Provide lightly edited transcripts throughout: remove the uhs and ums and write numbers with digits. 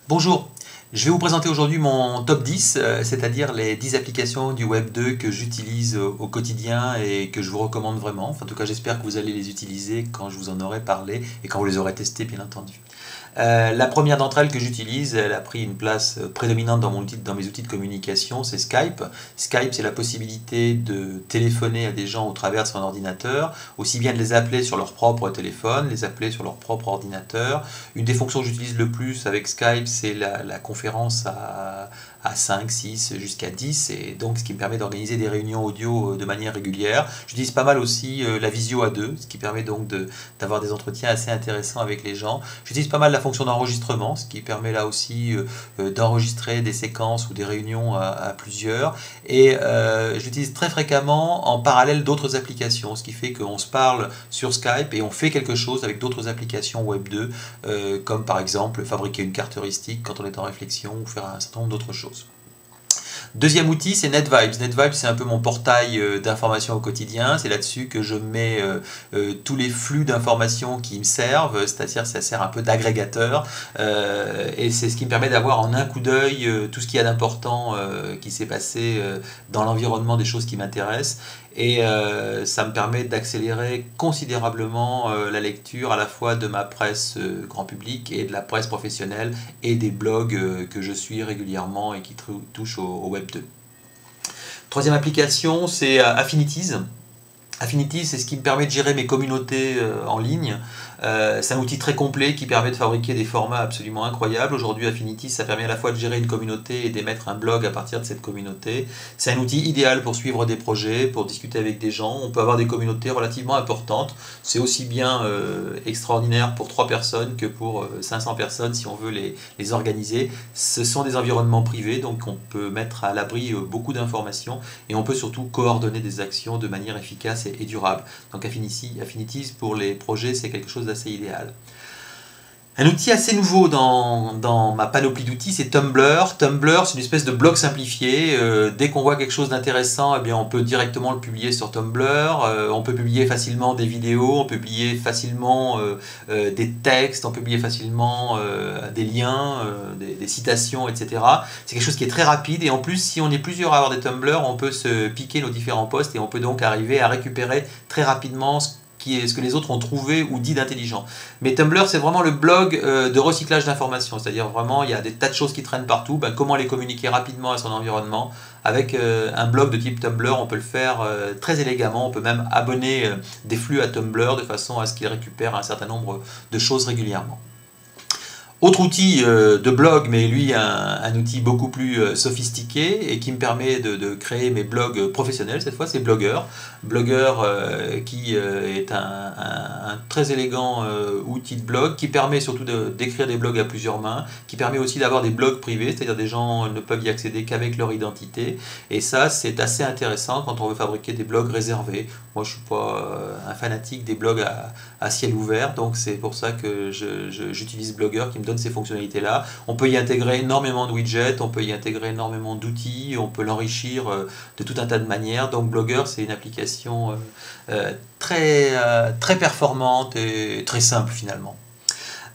Bonjour, je vais vous présenter aujourd'hui mon top 10, c'est-à-dire les 10 applications du Web 2 que j'utilise au quotidien et que je vous recommande vraiment. Enfin, en tout cas, j'espère que vous allez les utiliser quand je vous en aurai parlé et quand vous les aurez testées, bien entendu. La première d'entre elles que j'utilise, elle a pris une place prédominante dans mes outils de communication, c'est Skype. Skype, c'est la possibilité de téléphoner à des gens au travers de son ordinateur, aussi bien de les appeler sur leur propre téléphone, les appeler sur leur propre ordinateur. Une des fonctions que j'utilise le plus avec Skype, c'est la conférence à 5, 6, jusqu'à 10, et donc ce qui me permet d'organiser des réunions audio de manière régulière. J'utilise pas mal aussi la visio à deux, ce qui permet donc d'avoir des entretiens assez intéressants avec les gens. J'utilise pas mal la fonction d'enregistrement, ce qui permet là aussi d'enregistrer des séquences ou des réunions à plusieurs. Et j'utilise très fréquemment en parallèle d'autres applications, ce qui fait qu'on se parle sur Skype et on fait quelque chose avec d'autres applications Web 2, comme par exemple fabriquer une carte heuristique quand on est en réflexion ou faire un certain nombre d'autres choses. Deuxième outil, c'est NetVibes. NetVibes, c'est un peu mon portail d'informations au quotidien. C'est là-dessus que je mets tous les flux d'informations qui me servent, c'est-à-dire ça sert un peu d'agrégateur. Et c'est ce qui me permet d'avoir en un coup d'œil tout ce qu'il y a d'important qui s'est passé dans l'environnement des choses qui m'intéressent. Et ça me permet d'accélérer considérablement la lecture à la fois de ma presse grand public et de la presse professionnelle et des blogs que je suis régulièrement et qui touchent au Web 2. Troisième application, c'est Affinities. Affinities, c'est ce qui me permet de gérer mes communautés en ligne. C'est un outil très complet qui permet de fabriquer des formats absolument incroyables. Aujourd'hui, Affinities, ça permet à la fois de gérer une communauté et d'émettre un blog à partir de cette communauté. C'est un outil idéal pour suivre des projets, pour discuter avec des gens. On peut avoir des communautés relativement importantes. C'est aussi bien extraordinaire pour 3 personnes que pour 500 personnes si on veut les organiser. Ce sont des environnements privés, donc on peut mettre à l'abri beaucoup d'informations et on peut surtout coordonner des actions de manière efficace et durable. Donc Affinities pour les projets, c'est quelque chose d'assez idéal. Un outil assez nouveau dans ma panoplie d'outils, c'est Tumblr. Tumblr, c'est une espèce de blog simplifié. Dès qu'on voit quelque chose d'intéressant, eh bien, on peut directement le publier sur Tumblr. On peut publier facilement des vidéos, on peut publier facilement des textes, on peut publier facilement des liens, des citations, etc. C'est quelque chose qui est très rapide. Et en plus, si on est plusieurs à avoir des Tumblr, on peut se piquer nos différents posts et on peut donc arriver à récupérer très rapidement ce que les autres ont trouvé ou dit d'intelligent. Mais Tumblr, c'est vraiment le blog de recyclage d'informations, c'est-à-dire vraiment, il y a des tas de choses qui traînent partout, comment les communiquer rapidement à son environnement. Avec un blog de type Tumblr, on peut le faire très élégamment, on peut même abonner des flux à Tumblr de façon à ce qu'il récupère un certain nombre de choses régulièrement. Autre outil de blog, mais lui un outil beaucoup plus sophistiqué et qui me permet de créer mes blogs professionnels cette fois, c'est Blogger. Blogger qui est un très élégant outil de blog qui permet surtout d'écrire des blogs à plusieurs mains, qui permet aussi d'avoir des blogs privés, c'est-à-dire des gens ne peuvent y accéder qu'avec leur identité. Et ça, c'est assez intéressant quand on veut fabriquer des blogs réservés. Moi, je ne suis pas un fanatique des blogs à ciel ouvert, donc c'est pour ça que j'utilise Blogger qui me donne ces fonctionnalités-là. On peut y intégrer énormément de widgets, on peut y intégrer énormément d'outils, on peut l'enrichir de tout un tas de manières. Donc Blogger, c'est une application très performante et très simple finalement.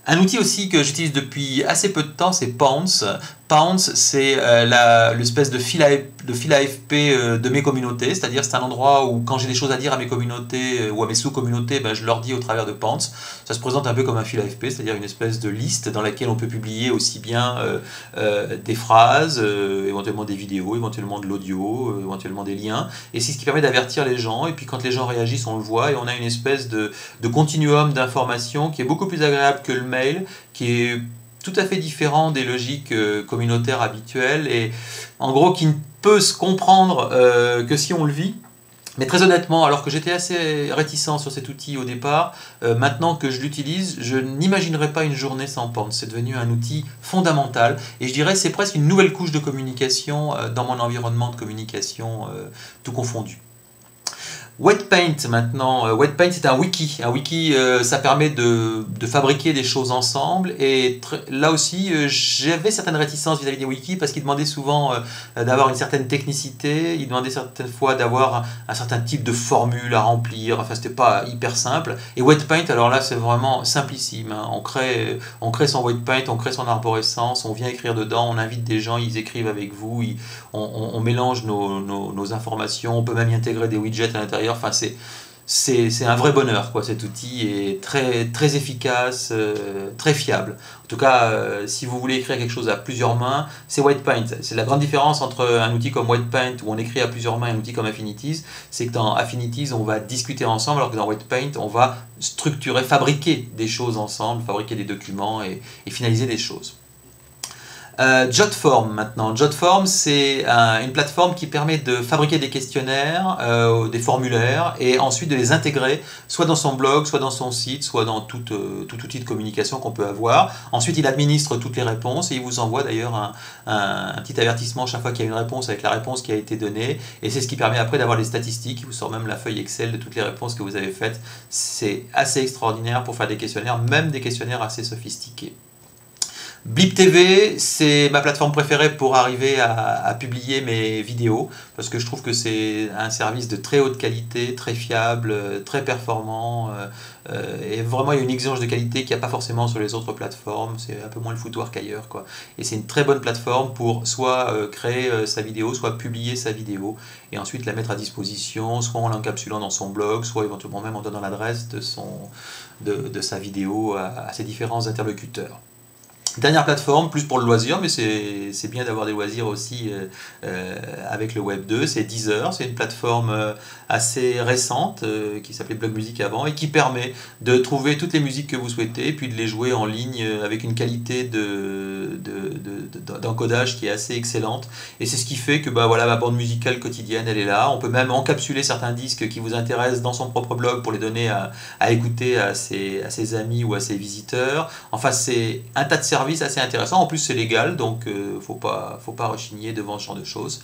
Un outil aussi que j'utilise depuis assez peu de temps, c'est Pounce. Pounce, c'est l'espèce de fil AFP de mes communautés, c'est-à-dire c'est un endroit où quand j'ai des choses à dire à mes communautés ou à mes sous-communautés, je leur dis au travers de Pounce. Ça se présente un peu comme un fil AFP, c'est-à-dire une espèce de liste dans laquelle on peut publier aussi bien des phrases, éventuellement des vidéos, éventuellement de l'audio, éventuellement des liens. Et c'est ce qui permet d'avertir les gens, et puis quand les gens réagissent, on le voit, et on a une espèce de continuum d'informations qui est beaucoup plus agréable que le mail, qui est tout à fait différent des logiques communautaires habituelles et en gros qui ne peut se comprendre que si on le vit. Mais très honnêtement, alors que j'étais assez réticent sur cet outil au départ, maintenant que je l'utilise, je n'imaginerais pas une journée sans Pounce. C'est devenu un outil fondamental et je dirais que c'est presque une nouvelle couche de communication dans mon environnement de communication tout confondu. Wetpaint maintenant. Wetpaint c'est un wiki. Un wiki, ça permet de fabriquer des choses ensemble. Et là aussi, j'avais certaines réticences vis-à-vis des wikis parce qu'ils demandaient souvent d'avoir une certaine technicité. Ils demandaient certaines fois d'avoir un certain type de formule à remplir. Enfin, c'était pas hyper simple. Et Wetpaint, alors là, c'est vraiment simplissime, hein. On crée son Wetpaint, on crée son arborescence, on vient écrire dedans, on invite des gens, ils écrivent avec vous, on mélange nos informations, on peut même y intégrer des widgets à l'intérieur. Enfin, c'est un vrai bonheur, quoi. Cet outil est très, très efficace, très fiable. En tout cas, si vous voulez écrire quelque chose à plusieurs mains, c'est Wetpaint. C'est la grande différence entre un outil comme Wetpaint où on écrit à plusieurs mains et un outil comme Affinities, c'est que dans Affinities, on va discuter ensemble, alors que dans Wetpaint, on va structurer, fabriquer des choses ensemble, fabriquer des documents et finaliser des choses. Jotform maintenant. Jotform, c'est une plateforme qui permet de fabriquer des questionnaires, des formulaires, et ensuite de les intégrer soit dans son blog, soit dans son site, soit dans tout outil de communication qu'on peut avoir. Ensuite, il administre toutes les réponses et il vous envoie d'ailleurs un petit avertissement chaque fois qu'il y a une réponse avec la réponse qui a été donnée. Et c'est ce qui permet après d'avoir les statistiques. Il vous sort même la feuille Excel de toutes les réponses que vous avez faites. C'est assez extraordinaire pour faire des questionnaires, même des questionnaires assez sophistiqués. Blip TV, c'est ma plateforme préférée pour arriver à publier mes vidéos, parce que je trouve que c'est un service de très haute qualité, très fiable, très performant, et vraiment il y a une exigence de qualité qu'il n'y a pas forcément sur les autres plateformes, c'est un peu moins le foutoir qu'ailleurs, quoi. Et c'est une très bonne plateforme pour soit créer sa vidéo, soit publier sa vidéo, et ensuite la mettre à disposition, soit en l'encapsulant dans son blog, soit éventuellement même en donnant l'adresse de sa vidéo à ses différents interlocuteurs. Dernière plateforme, plus pour le loisir, mais c'est bien d'avoir des loisirs aussi avec le Web 2, c'est Deezer. C'est une plateforme assez récente qui s'appelait Blog Music avant et qui permet de trouver toutes les musiques que vous souhaitez puis de les jouer en ligne avec une qualité d'encodage qui est assez excellente. Et c'est ce qui fait que bah, voilà, ma bande musicale quotidienne, elle est là. On peut même encapsuler certains disques qui vous intéressent dans son propre blog pour les donner à écouter à ses amis ou à ses visiteurs. Enfin, c'est un tas de services assez intéressant. En plus, c'est légal, donc faut pas rechigner devant ce genre de choses.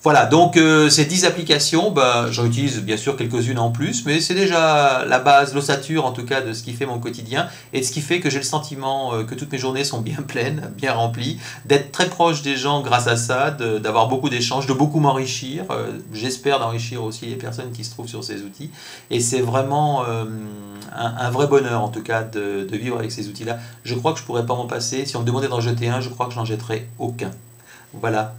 Voilà, donc ces 10 applications, ben, j'en utilise bien sûr quelques-unes en plus, mais c'est déjà la base, l'ossature en tout cas de ce qui fait mon quotidien et de ce qui fait que j'ai le sentiment que toutes mes journées sont bien pleines, bien remplies, d'être très proche des gens grâce à ça, d'avoir beaucoup d'échanges, de beaucoup m'enrichir. J'espère d'enrichir aussi les personnes qui se trouvent sur ces outils. Et c'est vraiment un vrai bonheur en tout cas de vivre avec ces outils-là. Je crois que je ne pourrais pas m'en passer. Si on me demandait d'en jeter un, je crois que je n'en jetterais aucun. Voilà.